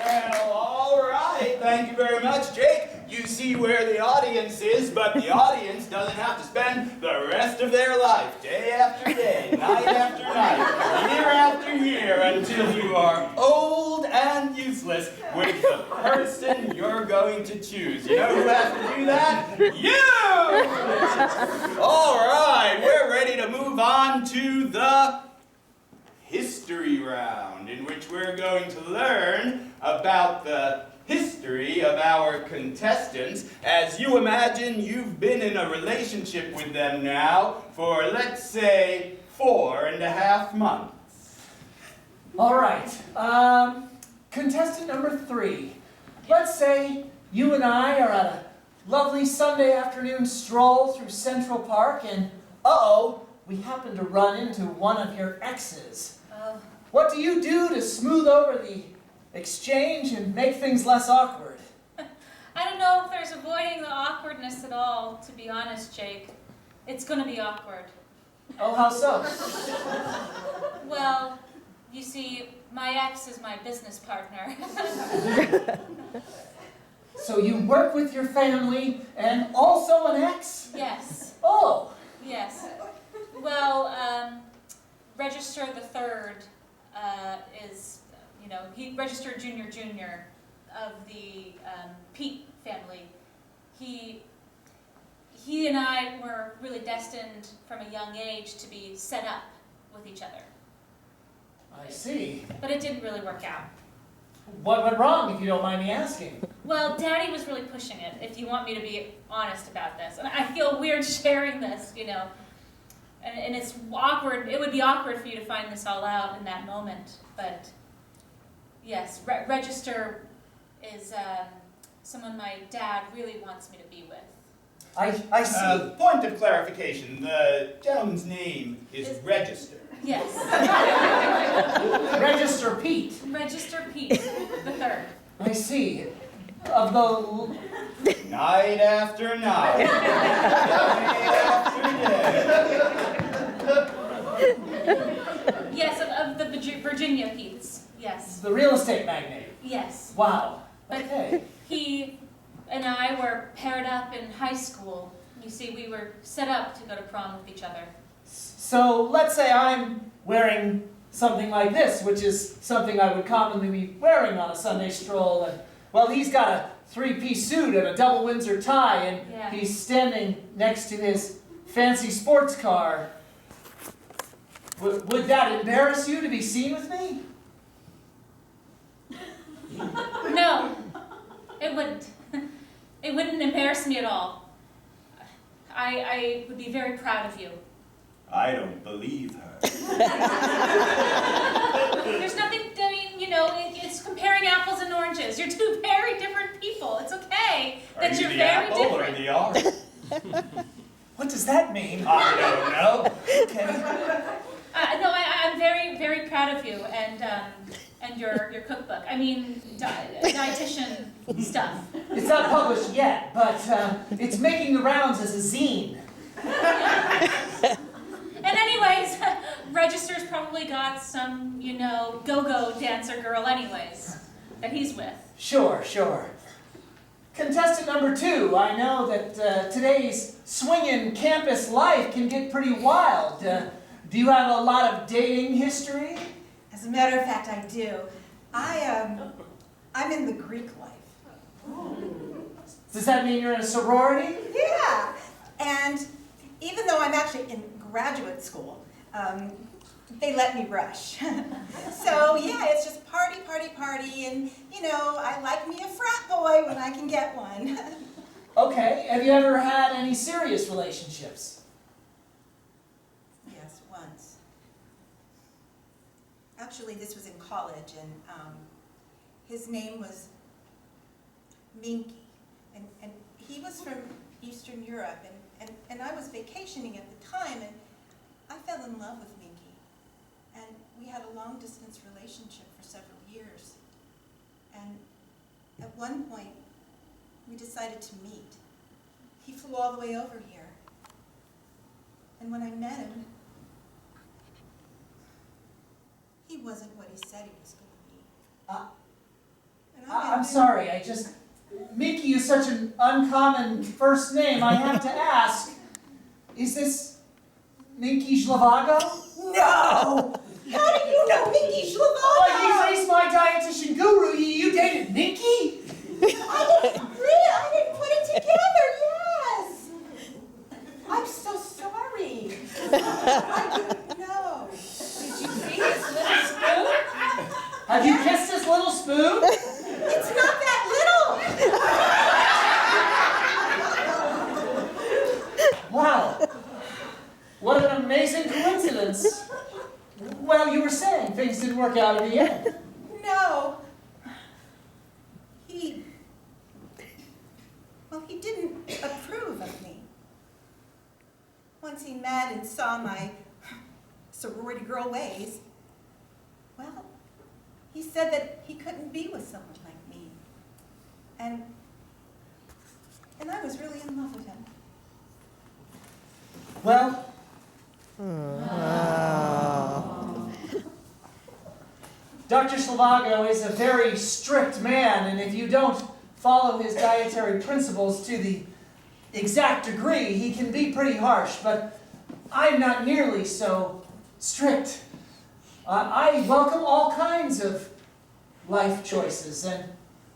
Well, all right. Thank you very much, Jake. You see where the audience is, but the audience doesn't have to spend the rest of their life, day after day, night after night, year after year, until you are old and useless with the person you're going to choose. You know who has to do that? You! All right, we're ready to move on to the history round, in which we're going to learn about the history of our contestants. As you imagine, you've been in a relationship with them now for, let's say, 4.5 months. All right, contestant number 3. Let's say you and I are on a lovely Sunday afternoon stroll through Central Park and, we happen to run into one of your exes. What do you do to smooth over the exchange and make things less awkward? I don't know if there's avoiding the awkwardness at all, to be honest, Jake. It's going to be awkward. Oh, how so? Well, you see, my ex is my business partner. So you work with your family and also an ex? Yes. Oh. Yes. Well, Register the Third is, he registered Junior of the Pete family. He and I were really destined from a young age to be set up with each other. I see. But it didn't really work out. What went wrong, if you don't mind me asking? Well, Daddy was really pushing it, if you want me to be honest about this. And I feel weird sharing this, And it's awkward. It would be awkward for you to find this all out in that moment. But yes, Register is someone my dad really wants me to be with. I see. Point of clarification, the gentleman's name is Register. Yes. Register Pete. Register Pete the Third. I see. Of the... Night after night. Day after day. Yes, of the Virginia Petes. Yes. The real estate magnate. Yes. Wow. But Okay. he and I were paired up in high school. You see, we were set up to go to prom with each other. So let's say I'm wearing something like this, which is something I would commonly be wearing on a Sunday stroll, and well, he's got a 3-piece suit and a double Windsor tie, and he's standing next to his fancy sports car. Would that embarrass you to be seen with me? No, it wouldn't. It wouldn't embarrass me at all. I would be very proud of you. I don't believe her. There's nothing, it's comparing apples and oranges. You're two very different people. It's okay that you're very different. Are you the apple or the orange? What does that mean? I don't know. Okay. No, I'm very, very proud of you and your cookbook. I mean, dietitian stuff. It's not published yet, but it's making the rounds as a zine. And anyways, Register's probably got some, go-go dancer girl anyways, that he's with. Sure. Contestant number 2, I know that today's swinging campus life can get pretty wild. Do you have a lot of dating history? As a matter of fact, I do. I'm in the Greek life. Does that mean you're in a sorority? Yeah, and even though I'm actually in graduate school, they let me rush. So yeah, it's just party, and I like me a frat boy when I can get one. Okay, have you ever had any serious relationships? Yes, once. Actually, this was in college, and his name was Minky, and he was from Eastern Europe, and I was vacationing at the time, and I fell in love with Minky, and we had a long-distance relationship for several years, and at one point, we we decided to meet. He flew all the way over here. And when I met him, he wasn't what he said he was going to be. And I'm sorry, Minky is such an uncommon first name, I have to ask, is this Minky Zhlavago? No! How do you know Minky Zhlavago? Oh, he's my dietitian guru. You dated Minky? I didn't put it together, yes! I'm so sorry. I didn't know. Did you see his little spoon? Have you kissed his little spoon? It's not that little! Wow. What an amazing coincidence. Well, you were saying things didn't work out in the end. No. He didn't approve of me. Once he met and saw my sorority girl ways, well, he said that he couldn't be with someone like me. And I was really in love with him. Well, Dr. Zhlavago is a very strict man, and if you don't follow his dietary principles to the exact degree, he can be pretty harsh, but I'm not nearly so strict. I welcome all kinds of life choices, and,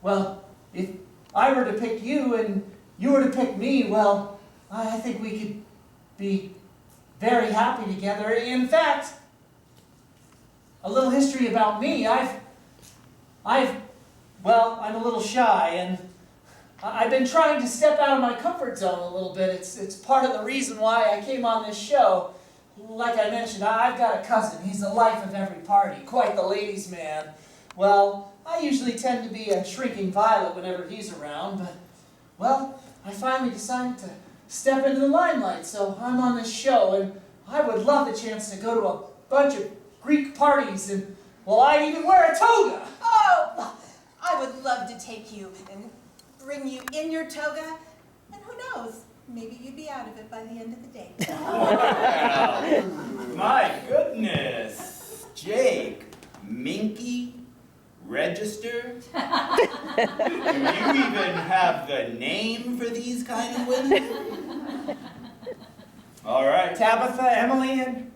well, if I were to pick you and you were to pick me, well, I think we could be very happy together. In fact, a little history about me. Well, I'm a little shy, and I've been trying to step out of my comfort zone a little bit. It's part of the reason why I came on this show. Like I mentioned, I've got a cousin. He's the life of every party, quite the ladies' man. Well, I usually tend to be a shrinking violet whenever he's around, but, well, I finally decided to step into the limelight, so I'm on this show, and I would love the chance to go to a bunch of Greek parties, and, well, I'd even wear a toga. Oh, I would love to take you and bring you in your toga, and who knows, maybe you'd be out of it by the end of the day. Well, my goodness. Jake, Minky, register? Do you even have the name for these kind of women? All right. Tabitha, Emily, and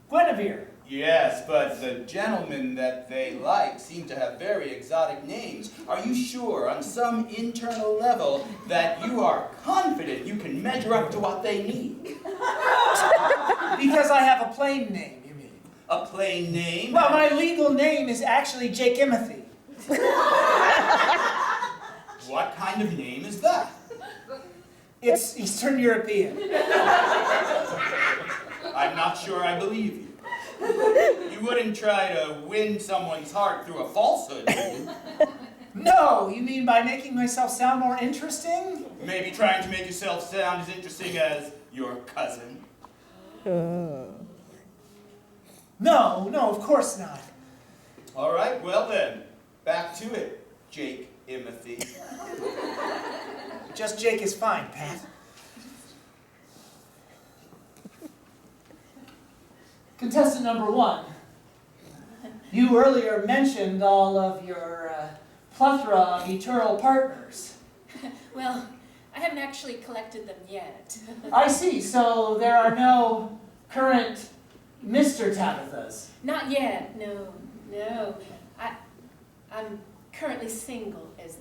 Guinevere. Yes, but the gentlemen that they like seem to have very exotic names. Are you sure, on some internal level, that you are confident you can measure up to what they need? Because I have a plain name, you mean? A plain name? Well, my legal name is actually Jake Imothy. What kind of name is that? It's Eastern European. I'm not sure I believe you. You wouldn't try to win someone's heart through a falsehood, would you? No, you mean by making myself sound more interesting? Maybe trying to make yourself sound as interesting as your cousin. No, of course not. All right, well then, back to it, Jake Imothy. Just Jake is fine, Pat. Contestant number 1. You earlier mentioned all of your plethora of eternal partners. Well, I haven't actually collected them yet. I see, so there are no current Mr. Tabithas. Not yet, no. I'm currently single, as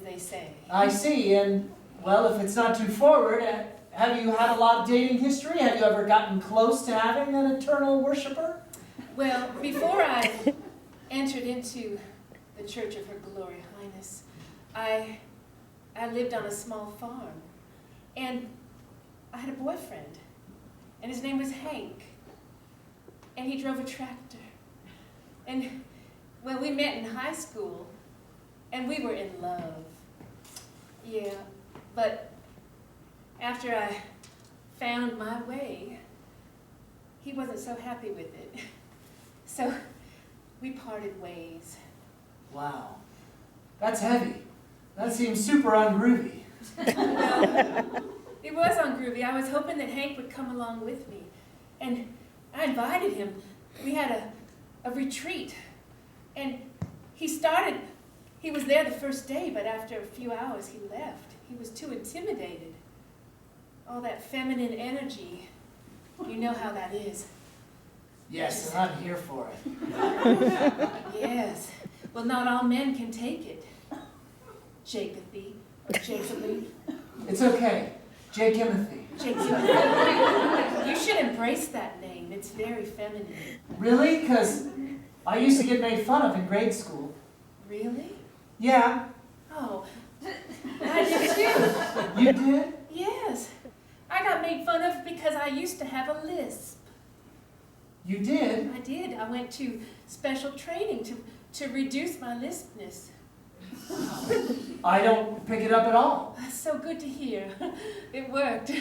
they say. I see, and, well, if it's not too forward, have you had a lot of dating history? Have you ever gotten close to having an eternal worshiper? Well, before I entered into the Church of Her Glory Highness, I lived on a small farm, and I had a boyfriend, and his name was Hank, and he drove a tractor. And, well, we met in high school, and we were in love. Yeah, but after I found my way, he wasn't so happy with it. So we parted ways. Wow, that's heavy. That seems super ungroovy. Well, it was on Groovy. I was hoping that Hank would come along with me. And I invited him. We had a retreat. And he was there the first day, but after a few hours he left. He was too intimidated. All that feminine energy. You know how that is. Yes, and I'm here for it. Yes. Well, not all men can take it. Jacoby, or Jacoby. It's okay. Jake Timothy. You should embrace that name. It's very feminine. Really? Because I used to get made fun of in grade school. Really? Yeah. Oh, I did too. You did? Yes. I got made fun of because I used to have a lisp. You did? I did. I went to special training to reduce my lispness. I don't pick it up at all. That's so good to hear. It worked.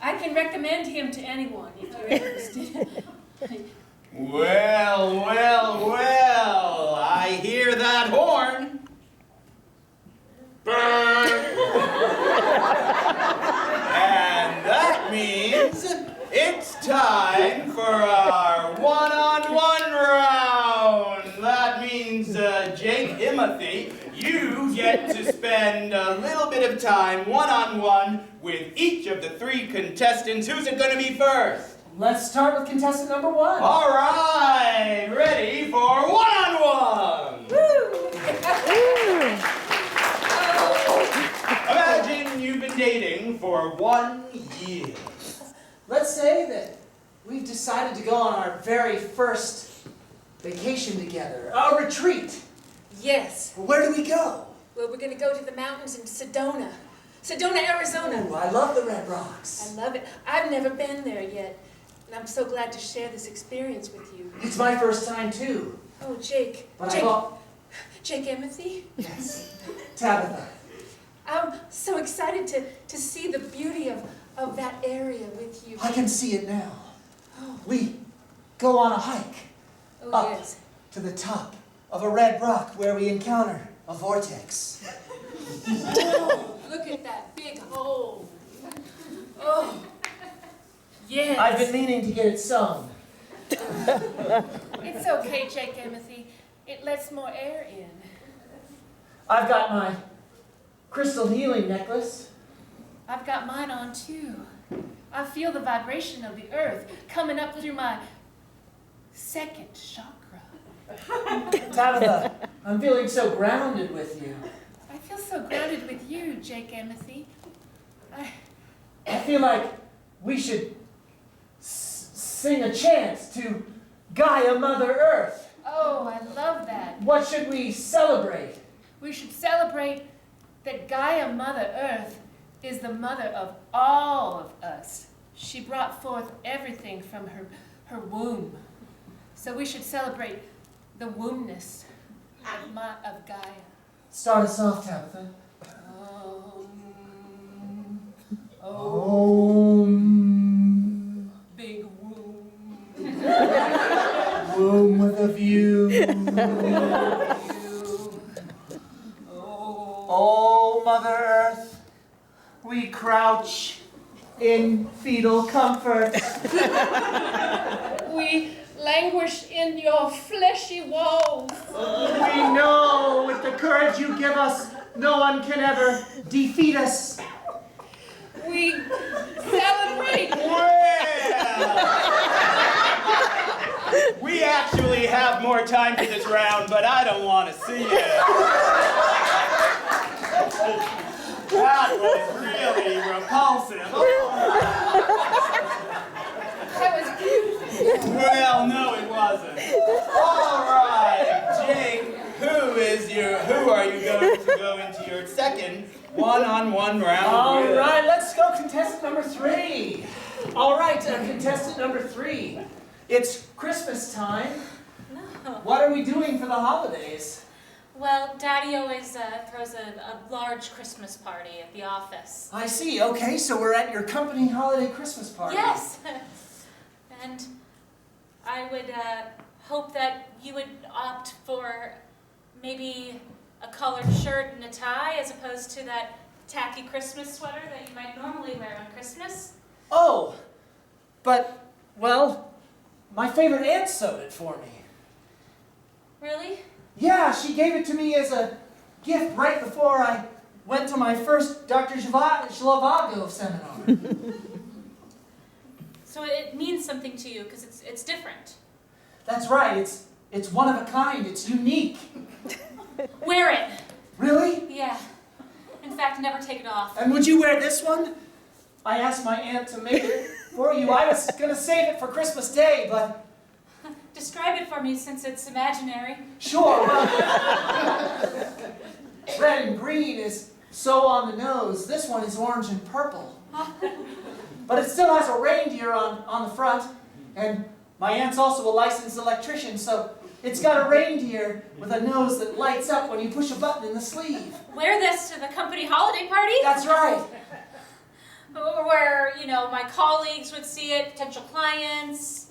I can recommend him to anyone if you're interested. Well, well, well, I hear that horn. Burn. And that means it's time for our one-on-one round. That means, Jake Timothy, you get to spend a little bit of time one-on-one with each of the 3 contestants. Who's it going to be first? Let's start with contestant number 1. All right, ready for one-on-one. Imagine you've been dating for 1 year. Let's say that we've decided to go on our very first vacation together, a retreat. Yes. Where do we go? Well, we're going to go to the mountains in Sedona, Arizona. Oh, I love the Red Rocks. I love it. I've never been there yet, and I'm so glad to share this experience with you. It's my first time too. Oh, Jake. But Jake Timothy? Yes. Tabitha. I'm so excited to see the beauty of that area with you. I can see it now. Oh, We go on a hike oh yes. to the top of a red rock where we encounter a vortex. Oh, look at that big hole. Oh, yes. I've been meaning to get it sung. It's okay, Jake Timothy. It lets more air in. I've got my crystal healing necklace. I've got mine on too. I feel the vibration of the earth coming up through my second chakra. Tabitha, I'm feeling so grounded with you. I feel so grounded with you, Jake Timothy. I feel like we should sing a chant to Gaia Mother Earth. Oh, I love that. What should we celebrate? We should celebrate that Gaia Mother Earth is the mother of all of us. She brought forth everything from her womb. So we should celebrate the wombness of Gaia. Start us off, Tabitha. Big womb. Womb with a view. Oh, Mother Earth, we crouch in fetal comfort. We languish in your fleshy walls. We know with the courage you give us, no one can ever defeat us. We celebrate. Well, we actually have more time for this round, but I don't want to see it. That was really repulsive. That was beautiful. Well, no, it wasn't. All right, Jake, who are you going to go into your second one-on-one round All with? right, let's go contestant number 3. All right, contestant number 3. It's Christmas time. No. What are we doing for the holidays? Well, Daddy always throws a large Christmas party at the office. I see. Okay, so we're at your company holiday Christmas party. Yes. And I would hope that you would opt for maybe a collared shirt and a tie as opposed to that tacky Christmas sweater that you might normally wear on Christmas. Oh, but, well, my favorite aunt sewed it for me. Really? Yeah, she gave it to me as a gift right before I went to my first Dr. Zhivago seminar. So it means something to you because it's different. That's right, it's one of a kind, it's unique. Wear it. Really? Yeah. In fact, never take it off. And would you wear this one? I asked my aunt to make it for you. I was gonna save it for Christmas Day, but... Describe it for me since it's imaginary. Sure, well... red and green is so on the nose. This one is orange and purple. But it still has a reindeer on the front. And my aunt's also a licensed electrician, so it's got a reindeer with a nose that lights up when you push a button in the sleeve. Wear this to the company holiday party? That's right. Where, you know, my colleagues would see it, potential clients.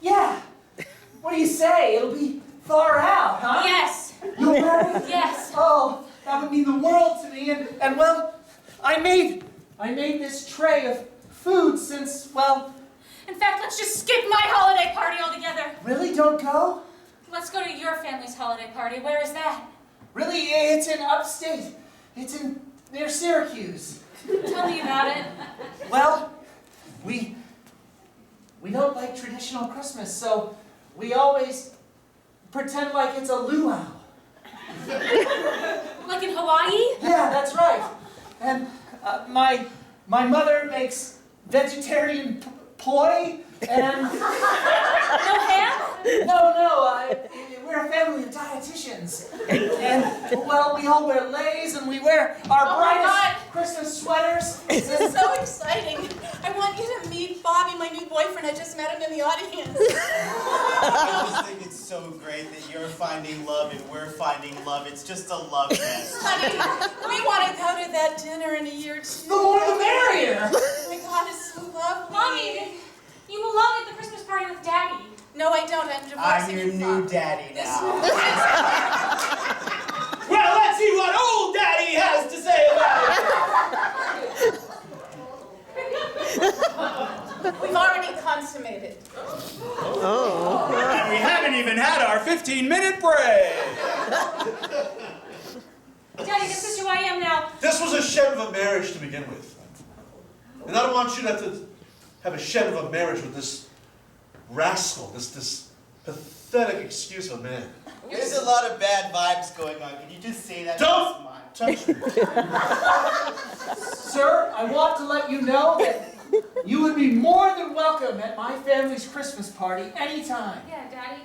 Yeah. What do you say? It'll be far out, huh? Yes. You'll wear it? Yes. Oh, that would mean the world to me. And well, I made this tray of food since, well... In fact, let's just skip my holiday party altogether. Really? Don't go? Let's go to your family's holiday party. Where is that? Really? It's in upstate. It's near Syracuse. Tell me about it. Well, we don't like traditional Christmas, so we always pretend like it's a luau. Like in Hawaii? Yeah, that's right. And my mother makes vegetarian poi, and... No ham? No, we're a family of dietitians. And, well, we all wear leis, and we wear our Oh my brightest God. Christmas sweaters. This is so exciting. I want you to meet Bobby, my new boyfriend. I just met him in the audience. I just think it's so great that you're finding love and we're finding love. It's just a love fest. Honey, we want to go to that dinner in a year or two. The more the merrier. Oh my God, it's so lovely. Mommy, you belong at the Christmas party with Daddy. No, I don't. I'm divorcing I'm your you, new Bob. daddy now. This Well, let's see what old daddy has to say about it. We've already consummated. And we haven't even had our 15-minute break. Daddy, this is who I am now. This was a shed of a marriage to begin with. And I don't want you to have a shed of a marriage with this rascal, this pathetic excuse of a man. There's a lot of bad vibes going on. Can you just say that? Don't touch me. Sir, I want to let you know that you would be more than welcome at my family's Christmas party anytime. Yeah, Daddy.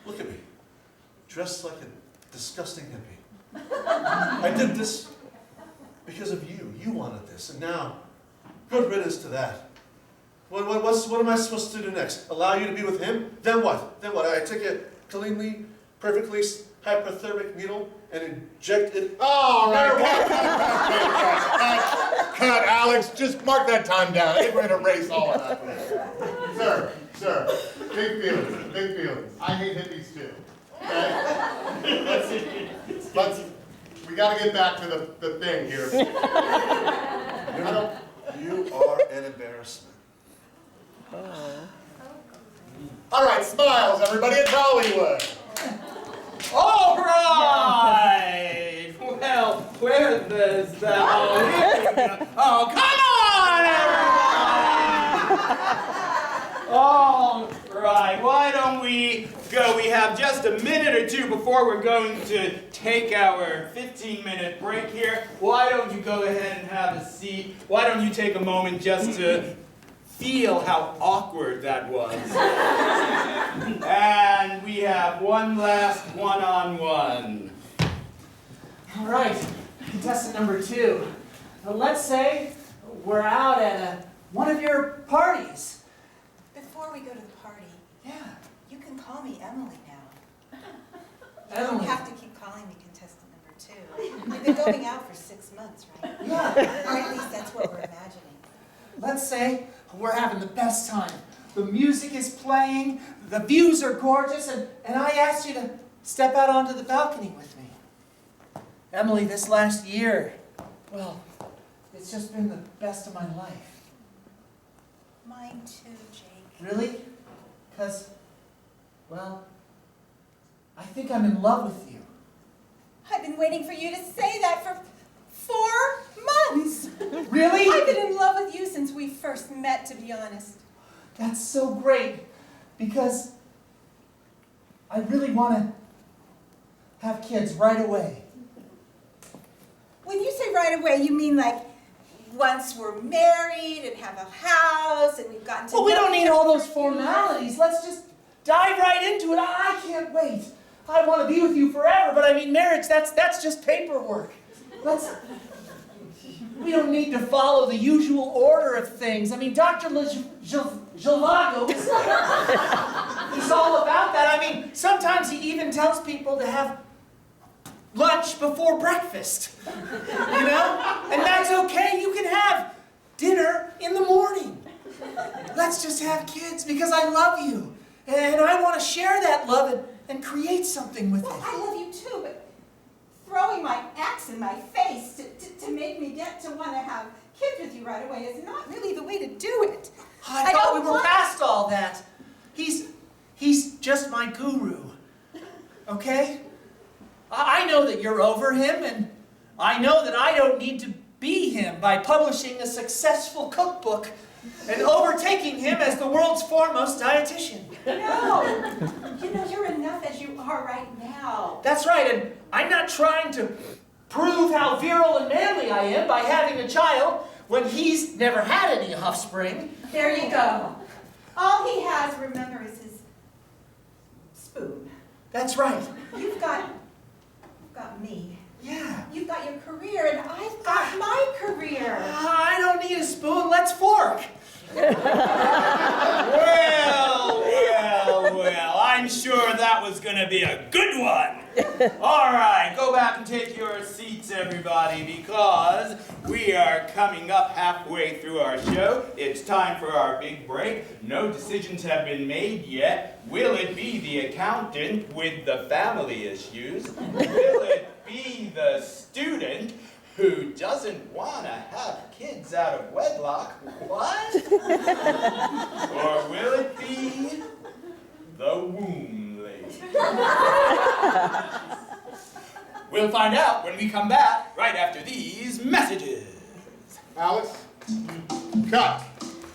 Look at me. Dressed like a disgusting hippie. I did this because of you. You wanted this. And now, good riddance to that. What am I supposed to do next? Allow you to be with him? Then what? Then what? I take a cleanly, perfectly hyperthermic needle and inject it. All right. Cut, Alex. Just mark that time down. I think we're going to erase all of that. Sir. Big feelings. I hate hippies too. Okay? We got to get back to the thing here. You are an embarrassment. All right, smiles, everybody. It's Hollywood. All right. Well, where's this? Oh, here we go. Oh, come on, everybody! All right. Why don't we go? We have just a minute or two before we're going to take our 15-minute break here. Why don't you go ahead and have a seat? Why don't you take a moment just to feel how awkward that was. And we have one last one-on-one. All right, contestant number 2. Now, let's say we're out at one of your parties. Before we go to the party, Yeah, you can call me Emily now. You Emily. don't have to keep calling me contestant number 2. We've been going out for 6 months, right? Yeah. Or at least that's what we're imagining. Let's say we're having the best time. The music is playing, the views are gorgeous, and I asked you to step out onto the balcony with me. Emily, this last year, well, it's just been the best of my life. Mine too, Jake. Really? Because, well, I think I'm in love with you. I've been waiting for you to say that for 4 months. Really? I've been in love with you since we first met, to be honest. That's so great, because I really want to have kids right away. When you say right away, you mean like once we're married and have a house and we've gotten to Well, we know don't need each all other those for a few months? formalities. Let's just dive right into it. I can't wait. I want to be with you forever, but I mean, marriage, that's just paperwork. We don't need to follow the usual order of things. I mean, Dr. Zhivago, he's all about that. I mean, sometimes he even tells people to have lunch before breakfast, you know? And that's okay. You can have dinner in the morning. Let's just have kids because I love you. And I want to share that love and create something with Well, it. I love you too, but throwing my axe in my face to make me get to want to have kids with you right away is not really the way to do it. I thought we were past all that. He's just my guru, okay? I know that you're over him, and I know that I don't need to be him by publishing a successful cookbook and overtaking him as the world's foremost dietitian. No, you know, you're enough as you are right now. That's right, and I'm not trying to prove how virile and manly I am by having a child when he's never had any offspring. There you go. All he has, remember, is his spoon. That's right. You've got me. Yeah. You've got your career, and I've got my career. I don't need a spoon, let's fork. Well, I'm sure that was going to be a good one. All right, go back and take your seats, everybody, because we are coming up halfway through our show. It's time for our big break. No decisions have been made yet. Will it be the accountant with the family issues? Will it be the student who doesn't want to have kids out of wedlock? What? Or will it be the womb lady? We'll find out when we come back right after these messages. Alex, cut.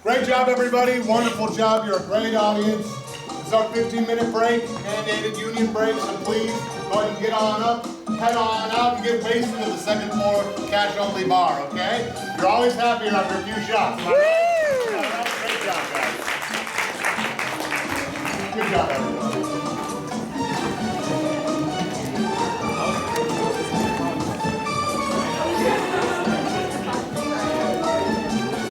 Great job, everybody. Wonderful job. You're a great audience. It's our 15-minute break, mandated union break, so please go ahead and get on up, head on out, and get wasted at the second floor cash-only bar, okay? You're always happier after a few shots. Great job, guys. Good job, everybody.